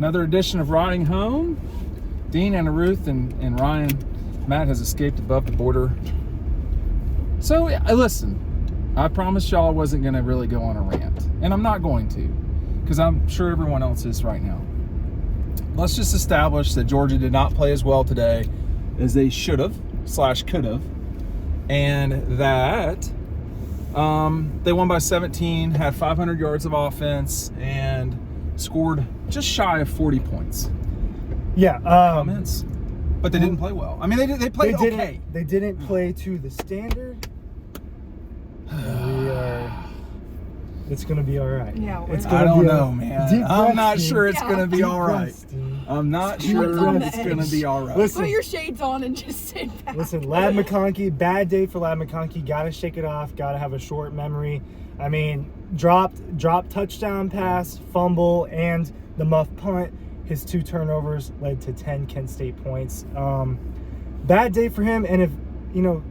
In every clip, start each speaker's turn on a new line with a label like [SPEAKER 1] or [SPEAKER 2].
[SPEAKER 1] Another edition of Riding Home. Dean, Anna Ruth, and Ryan. Matt has escaped above the border. So, listen, I promised y'all I wasn't going to really go on a rant. And I'm not going to, because I'm sure everyone else is right now. Let's just establish that Georgia did not play as well today as they should have / could have. And that they won by 17, had 500 yards of offense, and scored just shy of 40 points.
[SPEAKER 2] Yeah.
[SPEAKER 1] Comments? But they didn't play well. I mean, they played okay.
[SPEAKER 2] They didn't play to the standard. It's going to be all right.
[SPEAKER 3] Yeah,
[SPEAKER 1] I don't know, man. I'm not sure it's going to be all right. I'm not sure it's going to be all right.
[SPEAKER 3] Listen, put your shades on and just sit back.
[SPEAKER 2] Listen, Ladd McConkey, bad day for Ladd McConkey. Got to shake it off. Got to have a short memory. I mean, dropped touchdown pass, fumble, and the muff punt. His 2 turnovers led to 10 Kent State points. Bad day for him. And if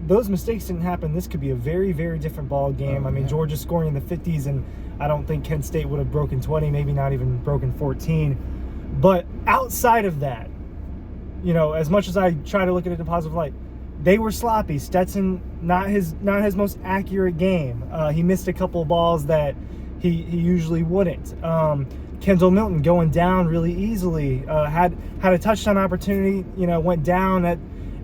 [SPEAKER 2] those mistakes didn't happen, this could be a very, very different ball game. Georgia scoring in the 50s, and I don't think Kent State would have broken 20, maybe not even broken 14. But outside of that, as much as I try to look at it in a positive light, they were sloppy. Stetson, not his most accurate game. He missed a couple of balls that he usually wouldn't. Kendall Milton going down really easily. Had a touchdown opportunity. Went down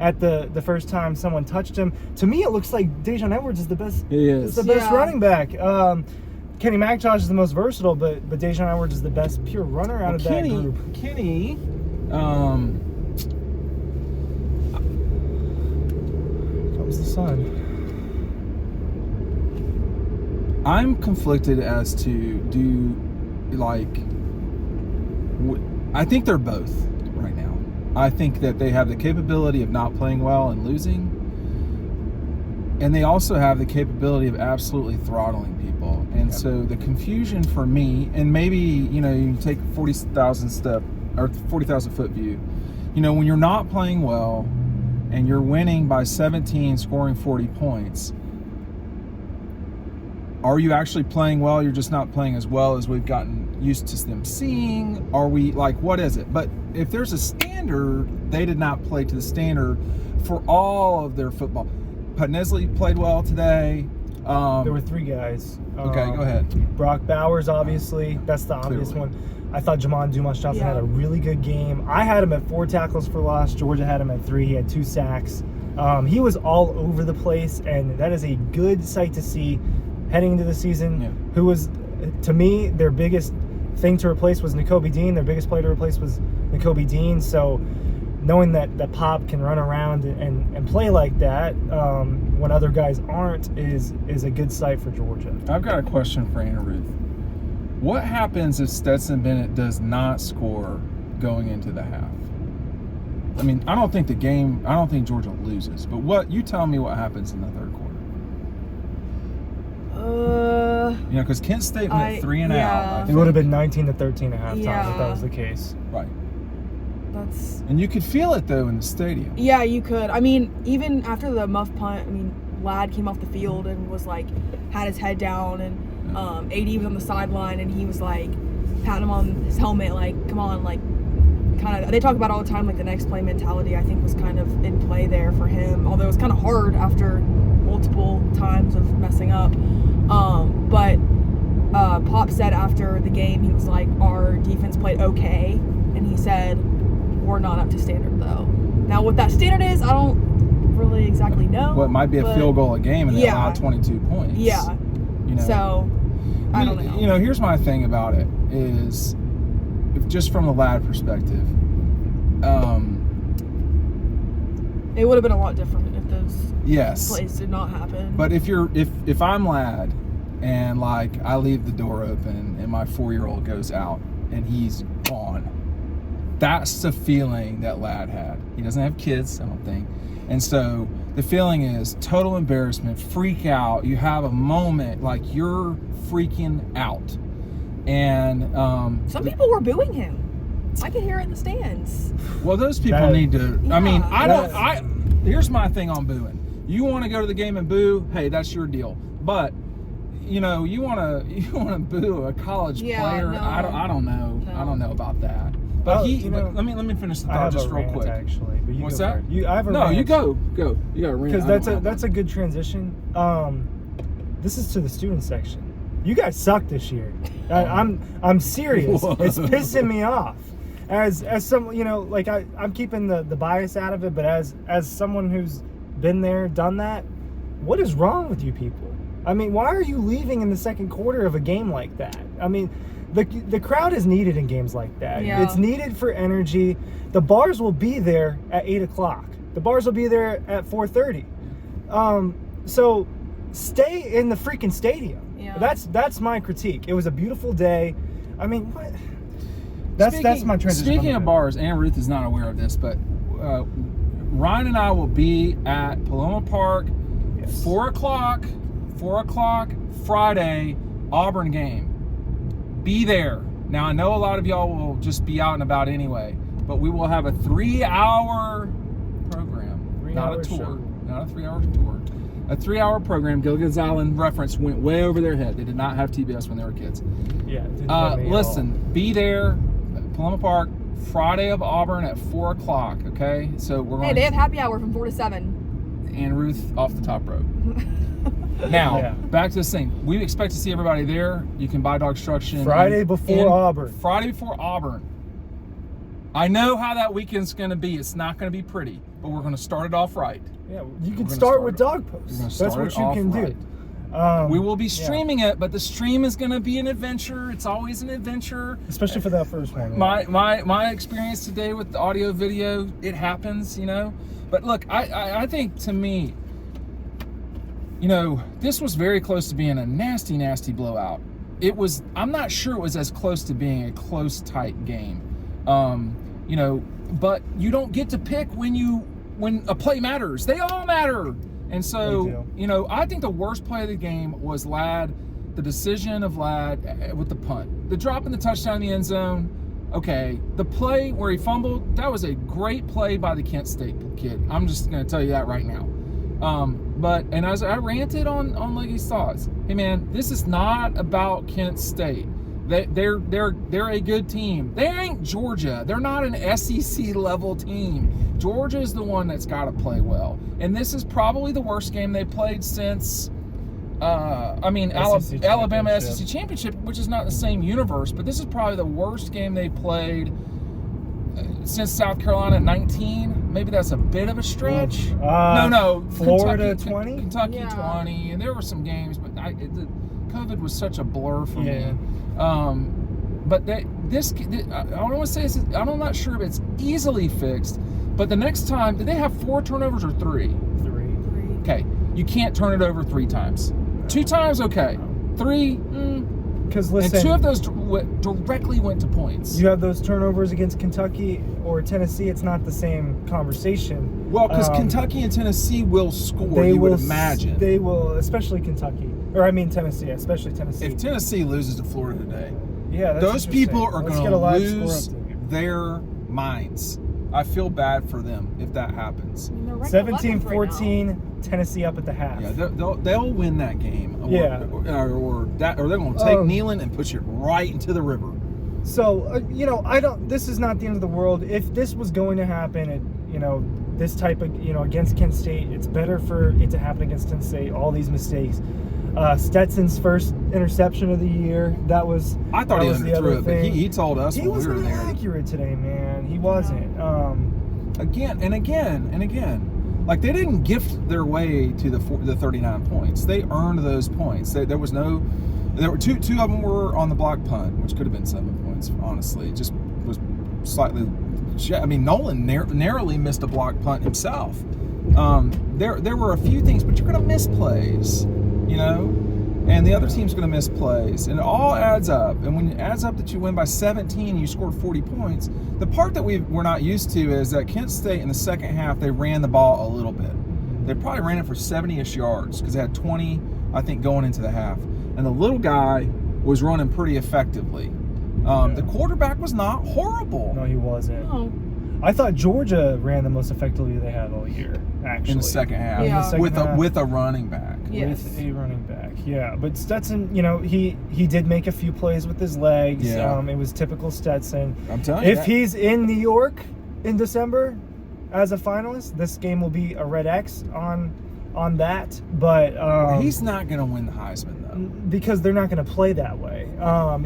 [SPEAKER 2] at the first time someone touched him. To me, it looks like Dajon Edwards is the best.
[SPEAKER 1] He is
[SPEAKER 2] the best running back. Kenny McIntosh is the most versatile, but Dajon Edwards is the best pure runner out of that group.
[SPEAKER 1] Kenny,
[SPEAKER 2] comes the sun.
[SPEAKER 1] I'm conflicted as to I think they're both right now. I think that they have the capability of not playing well and losing, and they also have the capability of absolutely throttling people. And so the confusion for me, and maybe you take 40,000 foot view. When you're not playing well and you're winning by 17, scoring 40 points. Are you actually playing well? You're just not playing as well as we've gotten used to them seeing. Are we what is it? But if there's a standard, they did not play to the standard for all of their football. Putnesley played well today.
[SPEAKER 2] There were 3 guys.
[SPEAKER 1] Okay, go ahead.
[SPEAKER 2] Brock Bowers, obviously. That's the obvious one. I thought Jamon Dumas-Johnson had a really good game. I had him at 4 tackles for loss. Georgia had him at 3. He had 2 sacks. He was all over the place, and that is a good sight to see heading into the season. Who was, to me, their biggest thing to replace was Nakobe Dean. Their biggest player to replace was Nakobe Dean. So knowing that Pop can run around and play like that when other guys aren't is a good sight for Georgia.
[SPEAKER 1] I've got a question for Anna Ruth. What happens if Stetson Bennett does not score going into the half? I mean, I don't think Georgia loses, but you tell me what happens in the third quarter. Because Kent State went 3 and out.
[SPEAKER 2] It would have been 19-13 at halftime if that was the case.
[SPEAKER 1] Right. And you could feel it though in the stadium.
[SPEAKER 3] Yeah, you could. I mean, even after the muff punt, Ladd came off the field and was had his head down, and AD was on the sideline, and he was patting him on his helmet, come on, kind of. They talk about all the time, the next play mentality. I think was kind of in play there for him, although it was kind of hard after multiple times of messing up. But Pop said after the game, he was our defense played okay, and he said, we're not up to standard though. Now what that standard is, I don't really exactly know.
[SPEAKER 1] Well, it might be a field goal a game, and they allowed 22 points.
[SPEAKER 3] Yeah. So I don't know.
[SPEAKER 1] Here's my thing about it is, just from the Ladd perspective,
[SPEAKER 3] it would have been a lot different if those plays did not happen.
[SPEAKER 1] But if I'm Ladd and I leave the door open and my 4-year-old goes out and he's gone, that's the feeling that Ladd had. He doesn't have kids, I don't think. And so the feeling is total embarrassment, freak out. You have a moment you're freaking out. And
[SPEAKER 3] some people were booing him. I could hear it in the stands.
[SPEAKER 1] Well, those people need to. Yeah. I mean, here's my thing on booing. You want to go to the game and boo? Hey, that's your deal. But you want to boo a college player?
[SPEAKER 3] No.
[SPEAKER 1] I don't know. No. I don't know about that. But
[SPEAKER 2] Oh,
[SPEAKER 1] he.
[SPEAKER 2] you know,
[SPEAKER 1] let me finish the
[SPEAKER 2] I
[SPEAKER 1] thought
[SPEAKER 2] have
[SPEAKER 1] just
[SPEAKER 2] a
[SPEAKER 1] real
[SPEAKER 2] rant,
[SPEAKER 1] quick.
[SPEAKER 2] actually. But you
[SPEAKER 1] What's
[SPEAKER 2] go
[SPEAKER 1] that?
[SPEAKER 2] first. I have a
[SPEAKER 1] No,
[SPEAKER 2] rant.
[SPEAKER 1] you go. You got a rant.
[SPEAKER 2] Because that's a good transition. This is to the student section. You guys suck this year. I'm serious.
[SPEAKER 1] Whoa.
[SPEAKER 2] It's pissing me off. As some, you know, like I'm keeping the bias out of it, but as someone who's been there, done that, what is wrong with you people? I mean, why are you leaving in the second quarter of a game like that? I mean, the crowd is needed in games like that.
[SPEAKER 3] Yeah.
[SPEAKER 2] It's needed for energy. The bars will be there at 8 o'clock. The bars will be there at 4:30. So stay in the freaking stadium.
[SPEAKER 3] Yeah.
[SPEAKER 2] That's my critique. It was a beautiful day. I mean, what? That's my transition.
[SPEAKER 1] Speaking of bars, and Ruth is not aware of this, but Ryan and I will be at Paloma Park,
[SPEAKER 2] Yes.
[SPEAKER 1] 4 o'clock Friday, Auburn game. Be there. Now, I know a lot of y'all will just be out and about anyway, but we will have a 3-hour program. Not a
[SPEAKER 2] 3-hour
[SPEAKER 1] tour.
[SPEAKER 2] show.
[SPEAKER 1] Not a 3-hour tour. A 3-hour program. Gilligan's Island reference went way over their head. They did not have TBS when they were kids.
[SPEAKER 2] Yeah. Didn't have me at all.
[SPEAKER 1] Listen, be there, Paloma Park, Friday of Auburn at 4 o'clock, okay? So we're going
[SPEAKER 3] Hey, they have happy hour from 4 to 7.
[SPEAKER 1] and Ruth off the top rope. Now,
[SPEAKER 2] Yeah.
[SPEAKER 1] back to this thing. We expect to see everybody there. You can buy DAWGSTRUCTION.
[SPEAKER 2] Friday before Auburn.
[SPEAKER 1] Friday before Auburn. I know how that weekend's going to be. It's not going to be pretty, but we're going to start it off right.
[SPEAKER 2] Yeah, you
[SPEAKER 1] We're
[SPEAKER 2] can
[SPEAKER 1] gonna
[SPEAKER 2] start
[SPEAKER 1] start
[SPEAKER 2] with
[SPEAKER 1] it-
[SPEAKER 2] dog
[SPEAKER 1] we're
[SPEAKER 2] posts.
[SPEAKER 1] gonna
[SPEAKER 2] That's
[SPEAKER 1] start
[SPEAKER 2] what
[SPEAKER 1] it
[SPEAKER 2] you
[SPEAKER 1] off
[SPEAKER 2] can
[SPEAKER 1] right.
[SPEAKER 2] do.
[SPEAKER 1] We will be
[SPEAKER 2] yeah.
[SPEAKER 1] streaming it, but the stream is going to be an adventure. It's always an adventure.
[SPEAKER 2] Especially for that first one.
[SPEAKER 1] My experience today with the audio video, it happens, you know. But look, I think, to me, you know, this was very close to being a nasty blowout. I'm not sure it was as close to being a close, tight game. You know, but you don't get to pick when a play matters. They all matter. And
[SPEAKER 2] They
[SPEAKER 1] so,
[SPEAKER 2] do.
[SPEAKER 1] you know, I think the worst play of the game was the decision of Ladd with the punt. The drop in the touchdown in the end zone, okay. The play where he fumbled, that was a great play by the Kent State kid. I'm just going to tell you that right now. And as I ranted on Leggy's thoughts, hey man, this is not about Kent State. They're a good team. They ain't Georgia. They're not an SEC level team. Georgia is the one that's got to play well. And this is probably the worst game they played since,
[SPEAKER 2] SEC
[SPEAKER 1] Alabama
[SPEAKER 2] championship.
[SPEAKER 1] SEC Championship, which is not the same universe, but this is probably the worst game they played since South Carolina 19. Maybe that's a bit of a stretch. No.
[SPEAKER 2] Florida
[SPEAKER 1] Kentucky,
[SPEAKER 2] 20?
[SPEAKER 1] Kentucky
[SPEAKER 3] Yeah.
[SPEAKER 1] 20. And there were some games, but COVID was such a blur for
[SPEAKER 2] Yeah.
[SPEAKER 1] me. But I don't want to say this, I'm not sure if it's easily fixed, but the next time, did they have 4 turnovers or 3?
[SPEAKER 2] 3.
[SPEAKER 1] Okay, you can't turn it over 3 times. 2 times, okay. 3,
[SPEAKER 2] Because
[SPEAKER 1] and
[SPEAKER 2] listen,
[SPEAKER 1] 2 of those directly went to points.
[SPEAKER 2] you have those turnovers against Kentucky or Tennessee. It's not the same conversation.
[SPEAKER 1] Well, because Kentucky and Tennessee will score, you would imagine.
[SPEAKER 2] They will, especially Kentucky, or I mean Tennessee, especially Tennessee.
[SPEAKER 1] If Tennessee loses to Florida today,
[SPEAKER 2] yeah, that's
[SPEAKER 1] those people
[SPEAKER 2] interesting.
[SPEAKER 1] are
[SPEAKER 2] Let's
[SPEAKER 1] going
[SPEAKER 2] get
[SPEAKER 1] to
[SPEAKER 2] a live score
[SPEAKER 1] lose
[SPEAKER 2] update.
[SPEAKER 1] their minds. I feel bad for them if that happens.
[SPEAKER 3] I mean, they're ranked 11th right
[SPEAKER 2] 17-14, Tennessee up at the half.
[SPEAKER 1] Yeah, they'll win that game.
[SPEAKER 2] Yeah.
[SPEAKER 1] Or they're going to take Neyland and push it right into the river.
[SPEAKER 2] So, you know, this is not the end of the world. If this was going to happen, you know, this type of, you know, against Kent State, it's better for it to happen against Kent State, all these mistakes. Stetson's first interception of the year,
[SPEAKER 1] I thought he underthrew it, but he told us
[SPEAKER 2] he
[SPEAKER 1] when we were
[SPEAKER 2] wasn't
[SPEAKER 1] there.
[SPEAKER 2] accurate today, man. He wasn't.
[SPEAKER 1] Again and again. Like, they didn't gift their way to the 39 points. They earned those points. There were two of them were on the block punt, which could have been 7 points, honestly. It just was slightly, I mean, Nolan narrowly missed a block punt himself. There were a few things, but you're going to miss plays, you know, and the other team's going to miss plays, and it all adds up. And when it adds up that you win by 17 and you scored 40 points, the part that we're not used to is that Kent State in the second half, they ran the ball a little bit. They probably ran it for 70-ish yards because they had 20, I think, going into the half. And the little guy was running pretty effectively. The quarterback was not horrible.
[SPEAKER 2] No, he wasn't.
[SPEAKER 3] No.
[SPEAKER 2] I thought Georgia ran the most effectively they had all year, actually.
[SPEAKER 1] In the second half.
[SPEAKER 3] Yeah.
[SPEAKER 2] In the second half.
[SPEAKER 1] With a running back.
[SPEAKER 3] Yes.
[SPEAKER 2] With a running back, yeah. But Stetson, he did make a few plays with his legs.
[SPEAKER 1] Yeah.
[SPEAKER 2] It was typical Stetson.
[SPEAKER 1] I'm telling you.
[SPEAKER 2] If he's in New York in December as a finalist, this game will be a red X on that. But
[SPEAKER 1] he's not going to win the Heisman, though.
[SPEAKER 2] because they're not going to play that way.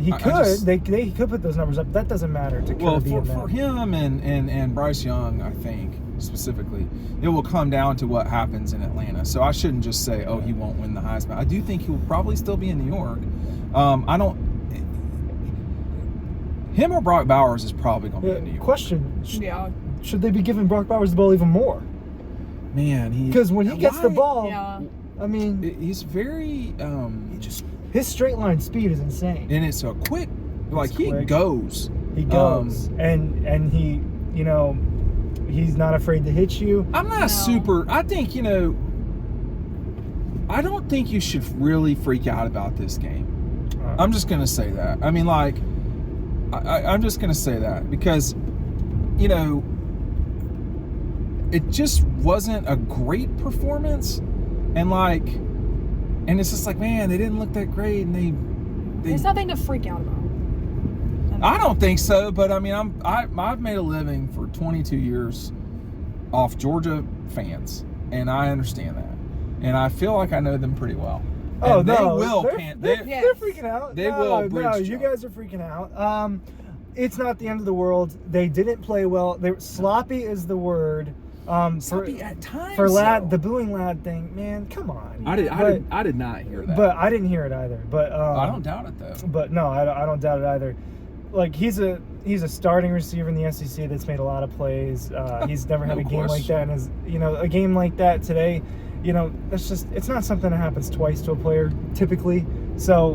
[SPEAKER 2] He could. They could put those numbers up. That doesn't matter to Kirby.
[SPEAKER 1] Well, for him and Bryce Young, I think, specifically, it will come down to what happens in Atlanta. So I shouldn't just say, oh, he won't win the Heisman. I do think he'll probably still be in New York. Him or Brock Bowers is probably going to be in New York.
[SPEAKER 2] Question.
[SPEAKER 3] Yeah.
[SPEAKER 2] Should they be giving Brock Bowers the ball even more?
[SPEAKER 1] Man,
[SPEAKER 2] Because when he gets the ball,
[SPEAKER 3] Yeah.
[SPEAKER 2] I mean,
[SPEAKER 1] he's very
[SPEAKER 2] his straight line speed is insane.
[SPEAKER 1] and it's a quick, like
[SPEAKER 2] It's
[SPEAKER 1] he
[SPEAKER 2] quick.
[SPEAKER 1] goes.
[SPEAKER 2] He goes, and he, he's not afraid to hit you.
[SPEAKER 1] I'm not
[SPEAKER 3] No.
[SPEAKER 1] super. I think I don't think you should really freak out about this game. I'm just gonna say that. I mean, like, I'm just gonna say that because, it just wasn't a great performance, and it's just like, man, they didn't look that great, and they
[SPEAKER 3] There's nothing to freak out about.
[SPEAKER 1] I don't think so, but I mean, I've made a living for 22 years off Georgia fans, and I understand that, and I feel like I know them pretty well.
[SPEAKER 2] Oh,
[SPEAKER 1] And
[SPEAKER 2] no,
[SPEAKER 1] they will.
[SPEAKER 2] they're freaking out.
[SPEAKER 1] They
[SPEAKER 2] no,
[SPEAKER 1] will bridge
[SPEAKER 2] No, you
[SPEAKER 1] jump.
[SPEAKER 2] guys are freaking out. It's not the end of the world. They didn't play well. Sloppy is the word.
[SPEAKER 1] Sloppy at times.
[SPEAKER 2] For Lad,
[SPEAKER 1] though.
[SPEAKER 2] the booing Lad thing, man, come on.
[SPEAKER 1] I did not hear that.
[SPEAKER 2] But I didn't hear it either. But
[SPEAKER 1] I don't doubt it though.
[SPEAKER 2] But no, I don't doubt it either. Like he's a starting receiver in the SEC that's made a lot of plays. He's never had
[SPEAKER 1] No
[SPEAKER 2] a game like
[SPEAKER 1] question.
[SPEAKER 2] that, and a game like that today. It's not something that happens twice to a player typically. So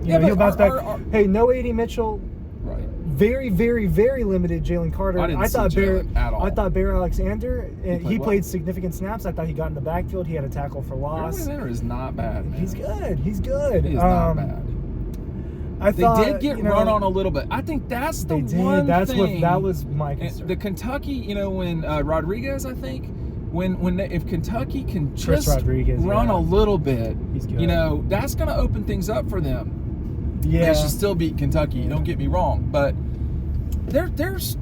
[SPEAKER 2] he'll bounce back. Hey, no A.D. Mitchell.
[SPEAKER 1] Right.
[SPEAKER 2] Very, very, very limited Jalen Carter.
[SPEAKER 1] I thought Jalen at all.
[SPEAKER 2] I thought Bear Alexander. He
[SPEAKER 1] well.
[SPEAKER 2] played significant snaps. I thought he got in the backfield. He had a tackle for loss.
[SPEAKER 1] Alexander is not bad, man.
[SPEAKER 2] He's good. He's good.
[SPEAKER 1] He is not bad. They did get run on a little bit. I think that's the one thing.
[SPEAKER 2] That was my concern.
[SPEAKER 1] The Kentucky, when Rodriguez, I think, if Kentucky can
[SPEAKER 2] Chris
[SPEAKER 1] just
[SPEAKER 2] Rodriguez,
[SPEAKER 1] run
[SPEAKER 2] yeah.
[SPEAKER 1] a little bit,
[SPEAKER 2] He's good.
[SPEAKER 1] that's going to open things up for them.
[SPEAKER 2] Yeah.
[SPEAKER 1] They should still beat Kentucky. Don't get me wrong, but there's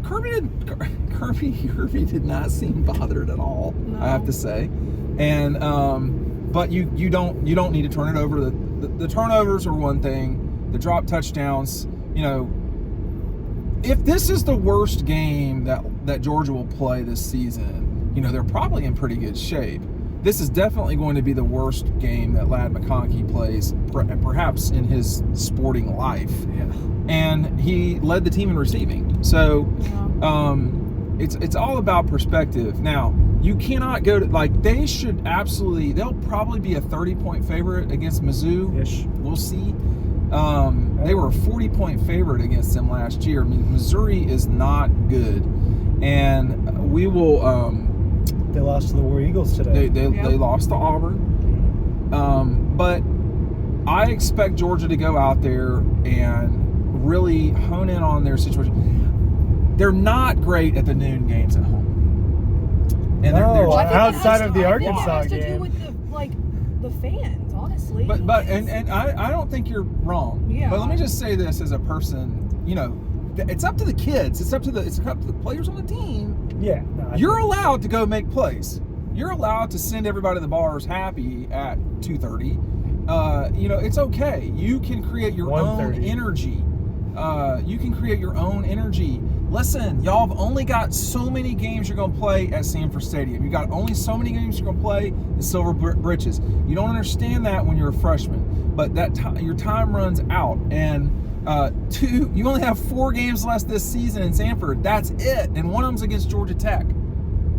[SPEAKER 1] Kirby did not seem bothered at all.
[SPEAKER 3] No.
[SPEAKER 1] I have to say, and but you don't need to turn it over. The turnovers are one thing. The drop touchdowns. If this is the worst game that Georgia will play this season, they're probably in pretty good shape. This is definitely going to be the worst game that Ladd McConkey plays, perhaps in his sporting life.
[SPEAKER 2] Yeah.
[SPEAKER 1] And he led the team in receiving. So
[SPEAKER 3] Yeah.
[SPEAKER 1] it's all about perspective. Now, you cannot go to, they'll probably be a 30-point favorite against Mizzou.
[SPEAKER 2] Ish.
[SPEAKER 1] We'll see. They were a 40-point favorite against them last year. I mean, Missouri is not good. And we will...
[SPEAKER 2] They lost to the War Eagles today.
[SPEAKER 1] They lost to Auburn. But I expect Georgia to go out there and really hone in on their situation. They're not great at the noon games at home. And
[SPEAKER 2] No,
[SPEAKER 3] Well, I think
[SPEAKER 2] outside
[SPEAKER 3] it
[SPEAKER 2] of the
[SPEAKER 3] has
[SPEAKER 2] Arkansas
[SPEAKER 3] to do
[SPEAKER 2] game.
[SPEAKER 3] with the fans, honestly.
[SPEAKER 1] But I don't think you're wrong.
[SPEAKER 3] Yeah.
[SPEAKER 1] But let me just say this as a person, it's up to the kids. It's up to the players on the team.
[SPEAKER 2] Yeah. No,
[SPEAKER 1] You're allowed to go make plays. You're allowed to send everybody to the bars happy at 2:30. It's okay. You can create your own
[SPEAKER 2] 1:30.
[SPEAKER 1] energy. You can create your own energy. Listen, y'all have only got so many games you're going to play at Sanford Stadium. You got only so many games you're going to play in Silver Britches. You don't understand that when you're a freshman, but your time runs out. And you only have 4 games left this season in Sanford. That's it. And one of them's against Georgia Tech.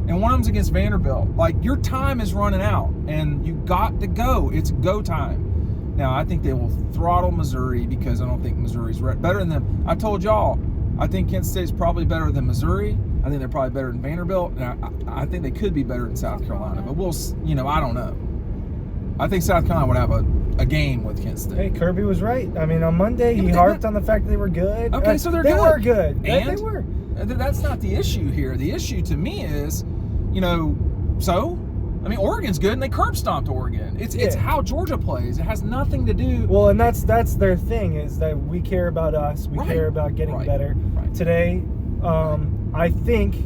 [SPEAKER 1] And one of them's against Vanderbilt. Your time is running out, and you got to go. It's go time. Now, I think they will throttle Missouri because I don't think Missouri's better than them. I told y'all, I think Kent State's probably better than Missouri. I think they're probably better than Vanderbilt. And I think they could be better than South Carolina. But I don't know. I think South Carolina would have a game with Kent State.
[SPEAKER 2] Hey, Kirby was right. I mean, on Monday, he harped on the fact that they were good.
[SPEAKER 1] Okay, so they're
[SPEAKER 2] they
[SPEAKER 1] good.
[SPEAKER 2] Were good. They
[SPEAKER 1] And?
[SPEAKER 2] were.
[SPEAKER 1] That's not the issue here. The issue to me is, Oregon's good and they curb stomped Oregon. It's how Georgia plays. It has nothing to do.
[SPEAKER 2] Well, and that's their thing, is that we care about us. We care about getting better.
[SPEAKER 1] Right.
[SPEAKER 2] Today, I think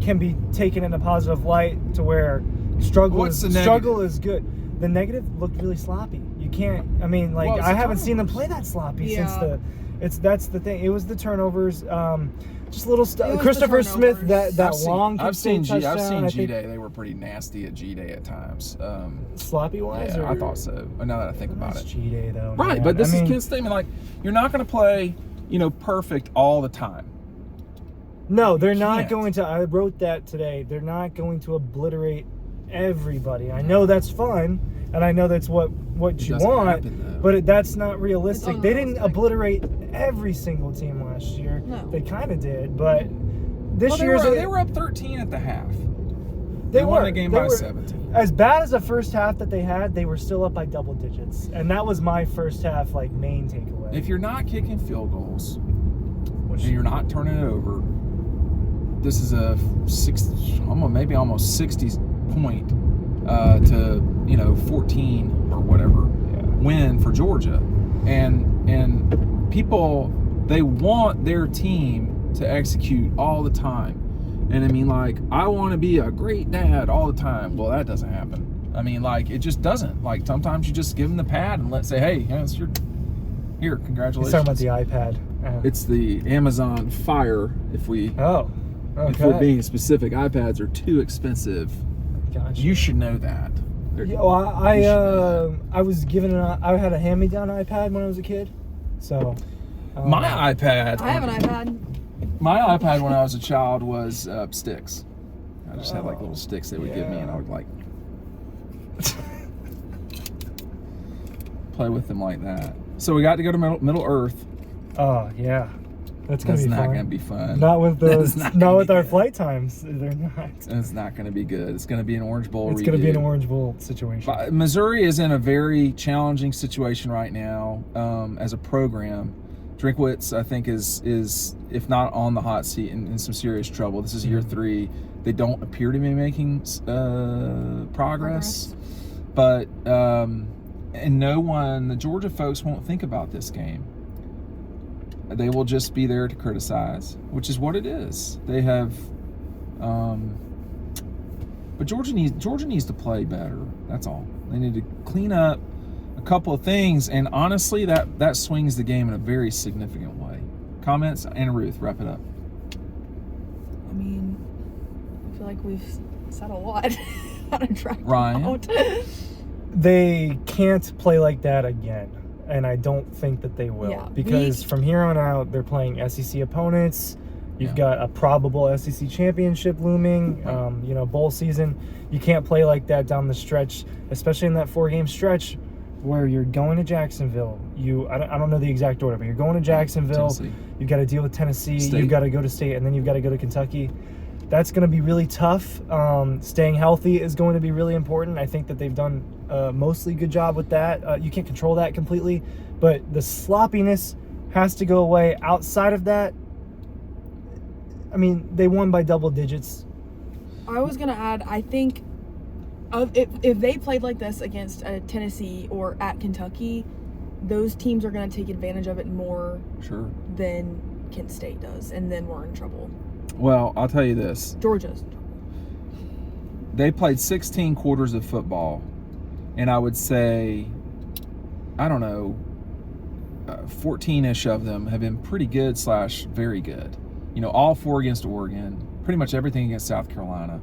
[SPEAKER 2] can be taken in a positive light to where struggle is good. The negative looked really sloppy. You can't. I mean, like, I haven't seen them play that sloppy since that's the thing. It was the turnovers. Just little stuff. Christopher Smith, that long.
[SPEAKER 1] I've seen G-Day. They were pretty nasty at G-Day at times.
[SPEAKER 2] Sloppy wise.
[SPEAKER 1] Yeah, I thought so. Now that I think about it.
[SPEAKER 2] G-Day though.
[SPEAKER 1] Right,
[SPEAKER 2] man.
[SPEAKER 1] but this is Kent's statement. Like, you're not going to play, perfect all the time.
[SPEAKER 2] No, they're not going to. I wrote that today. They're not going to obliterate everybody. I know that's fun, and I know that's what you want, but that's not realistic. They didn't obliterate every single team last year.
[SPEAKER 3] No.
[SPEAKER 2] They kind of did, but this
[SPEAKER 1] year they were up 13 at the half. They won the game by 17.
[SPEAKER 2] As bad as the first half that they had, they were still up by double digits, and that was my first half main takeaway.
[SPEAKER 1] If you're not kicking field goals and you're not turning it over, this is a maybe almost 60 point to 14 or whatever win for Georgia, and people, they want their team to execute all the time. And I mean, I want to be a great dad all the time. Well, that doesn't happen. I mean, it just doesn't. Sometimes you just give them the pad and let's say, hey, it's your, here, congratulations.
[SPEAKER 2] You're talking about the iPad.
[SPEAKER 1] It's the Amazon Fire. If we're being specific, iPads are too expensive.
[SPEAKER 2] Gotcha.
[SPEAKER 1] You should know that.
[SPEAKER 2] I was given I had a hand-me-down iPad when I was a kid, so
[SPEAKER 1] my iPad.
[SPEAKER 3] I have an iPad.
[SPEAKER 1] My iPad when I was a child was sticks. I just had little sticks they would give me, and I would play with them like that. So we got to go to Middle Earth.
[SPEAKER 2] Oh yeah, that's
[SPEAKER 1] not going to be fun.
[SPEAKER 2] Not with with our flight times. They're not.
[SPEAKER 1] It's not going to be good. It's going to be an Orange Bowl.
[SPEAKER 2] It's going to be an Orange Bowl situation.
[SPEAKER 1] But Missouri is in a very challenging situation right now as a program. Drinkwitz, I think, is if not on the hot seat, in some serious trouble. This is year 3. They don't appear to be making progress. But and the Georgia folks won't think about this game. They will just be there to criticize, which is what it is. They have, but Georgia needs to play better. That's all. They need to clean up a couple of things, and honestly, that swings the game in a very significant way. Comments? Anna Ruth, wrap it up.
[SPEAKER 3] I mean, I feel like we've said a lot. How to drag
[SPEAKER 1] Ryan?
[SPEAKER 3] out.
[SPEAKER 2] They can't play like that again, and I don't think that they will, because from here on out, they're playing SEC opponents. You've got a probable SEC championship looming, bowl season. You can't play like that down the stretch, especially in that 4-game stretch where you're going to Jacksonville. I don't know the exact order, but you're going to Jacksonville.
[SPEAKER 1] Tennessee.
[SPEAKER 2] You've got to deal with Tennessee.
[SPEAKER 1] State.
[SPEAKER 2] You've got to go to State, and then you've got to go to Kentucky. That's going to be really tough. Staying healthy is going to be really important. I think that they've done a mostly good job with that. You can't control that completely, but the sloppiness has to go away. Outside of that, I mean, they won by double digits.
[SPEAKER 3] I was going to add, I think if they played like this against Tennessee or at Kentucky, those teams are going to take advantage of it more than Kent State does, and then we're in trouble.
[SPEAKER 1] Well, I'll tell you this.
[SPEAKER 3] Georgia's in trouble.
[SPEAKER 1] They played 16 quarters of football, and I would say, 14-ish of them have been pretty good / very good. All 4 against Oregon, pretty much everything against South Carolina.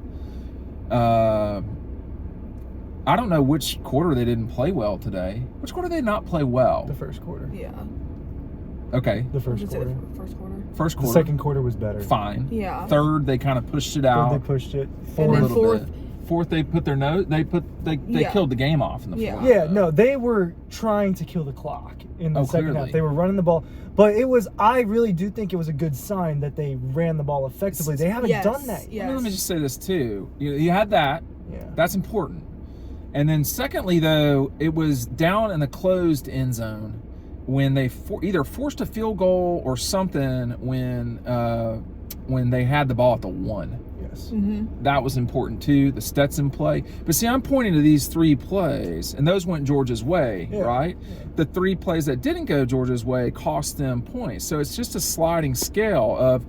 [SPEAKER 1] I don't know which quarter they didn't play well today. Which quarter did they not play well?
[SPEAKER 2] The first quarter.
[SPEAKER 3] Yeah.
[SPEAKER 1] Okay.
[SPEAKER 2] The first quarter.
[SPEAKER 1] First quarter.
[SPEAKER 2] The second quarter was better.
[SPEAKER 1] Fine.
[SPEAKER 3] Yeah.
[SPEAKER 1] Third, they kind of pushed it out.
[SPEAKER 2] Third, they pushed it.
[SPEAKER 3] And then fourth.
[SPEAKER 1] Fourth, they put their nose. They killed the game off in the fourth.
[SPEAKER 2] Yeah, no, they were trying to kill the clock in the second half. They were running the ball, but I really do think it was a good sign that they ran the ball effectively. They haven't done that yet.
[SPEAKER 1] Let me just say this too. You had that.
[SPEAKER 2] Yeah.
[SPEAKER 1] That's important. And then secondly, though, it was down in the closed end zone when they either forced a field goal or something when when they had the ball at the 1.
[SPEAKER 2] Yes.
[SPEAKER 1] That was important too, the Stetson play. But see, I'm pointing to these 3 plays, and those went Georgia's way, right? Yeah. The 3 plays that didn't go Georgia's way cost them points. So it's just a sliding scale of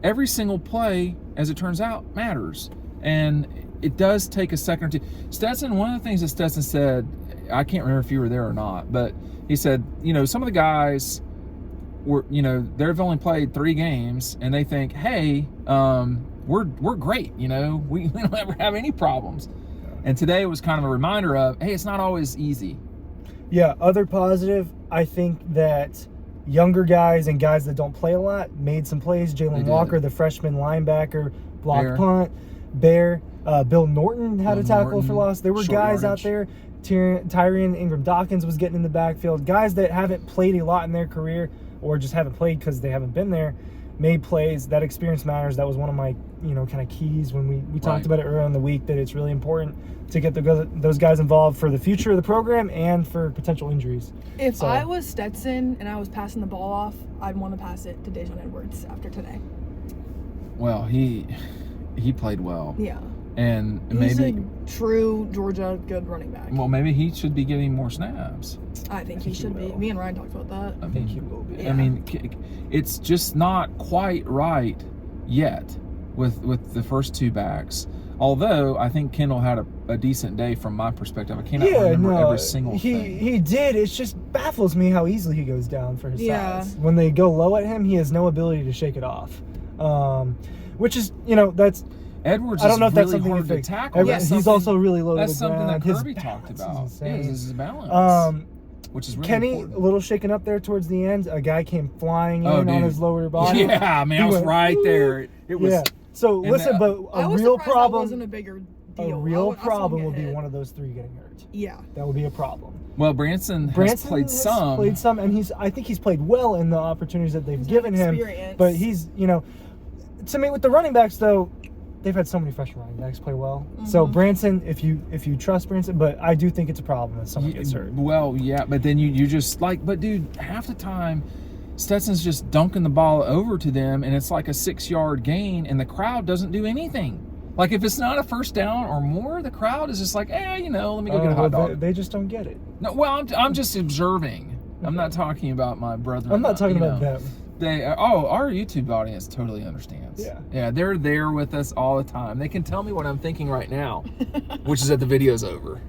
[SPEAKER 1] every single play, as it turns out, matters. And it does take a second or two. Stetson, one of the things that Stetson said, I can't remember if you were there or not, but he said, some of the guys were, they've only played 3 games, and they think, hey, we're great, we don't ever have any problems. And today was kind of a reminder of, hey, it's not always easy.
[SPEAKER 2] Yeah, other positive, I think that younger guys and guys that don't play a lot made some plays. Jalen Walker, the freshman linebacker, blocked punt. Bill Norton had a tackle for loss. There were guys out there. Tyrion Ingram-Dawkins was getting in the backfield. Guys that haven't played a lot in their career or just haven't played because they haven't been there made plays. That experience matters. That was one of my, kind of keys when we talked about it earlier in the week, that it's really important to get those guys involved for the future of the program and for potential injuries.
[SPEAKER 3] If I was Stetson and I was passing the ball off, I'd want to pass it to Dejon Edwards after today.
[SPEAKER 1] Well, he played well.
[SPEAKER 3] Yeah.
[SPEAKER 1] And
[SPEAKER 3] he's
[SPEAKER 1] maybe
[SPEAKER 3] a true Georgia good running back.
[SPEAKER 1] Well, maybe he should be getting more snaps.
[SPEAKER 3] I think he should be. Me and Ryan talked about that.
[SPEAKER 2] I think he will be.
[SPEAKER 1] Yeah. I mean, it's just not quite right yet with the first 2 backs. Although I think Kendall had a decent day from my perspective. I cannot remember every single thing.
[SPEAKER 2] He did. It just baffles me how easily he goes down for his size. When they go low at him, he has no ability to shake it off. Which is, that's...
[SPEAKER 1] Edwards
[SPEAKER 2] I don't know
[SPEAKER 1] is
[SPEAKER 2] if that's
[SPEAKER 1] really
[SPEAKER 2] something
[SPEAKER 1] hard to tackle.
[SPEAKER 2] He's also really low to the ground.
[SPEAKER 1] That's something that Kirby talked about. His balance.
[SPEAKER 2] Which is really important. A little shaken up there towards the end. A guy came flying in on his lower body.
[SPEAKER 1] Yeah, I was right there. It was.
[SPEAKER 2] Yeah. So listen, but a real problem
[SPEAKER 3] wasn't a bigger deal.
[SPEAKER 2] A real problem would be one of those 3 getting hurt.
[SPEAKER 3] Yeah.
[SPEAKER 2] That would be a problem.
[SPEAKER 1] Well, Branson has played some,
[SPEAKER 2] and I think he's played well in the opportunities that they've given him. But he's, to me with the running backs though, they've had so many freshman running backs play well. So Branson, if you trust Branson, but I do think it's a problem if someone gets hurt.
[SPEAKER 1] Well, yeah, but then you just but dude, half the time Stetson's just dunking the ball over to them, and it's like a 6-yard gain, and the crowd doesn't do anything. Like if it's not a first down or more, the crowd is just like, let me go get a hot dog.
[SPEAKER 2] They just don't get it.
[SPEAKER 1] No, well, I'm just observing. Okay. I'm not talking about my brother.
[SPEAKER 2] I'm not talking about them.
[SPEAKER 1] Our YouTube audience totally understands. Yeah, they're there with us all the time. They can tell me what I'm thinking right now, which is that the video's over.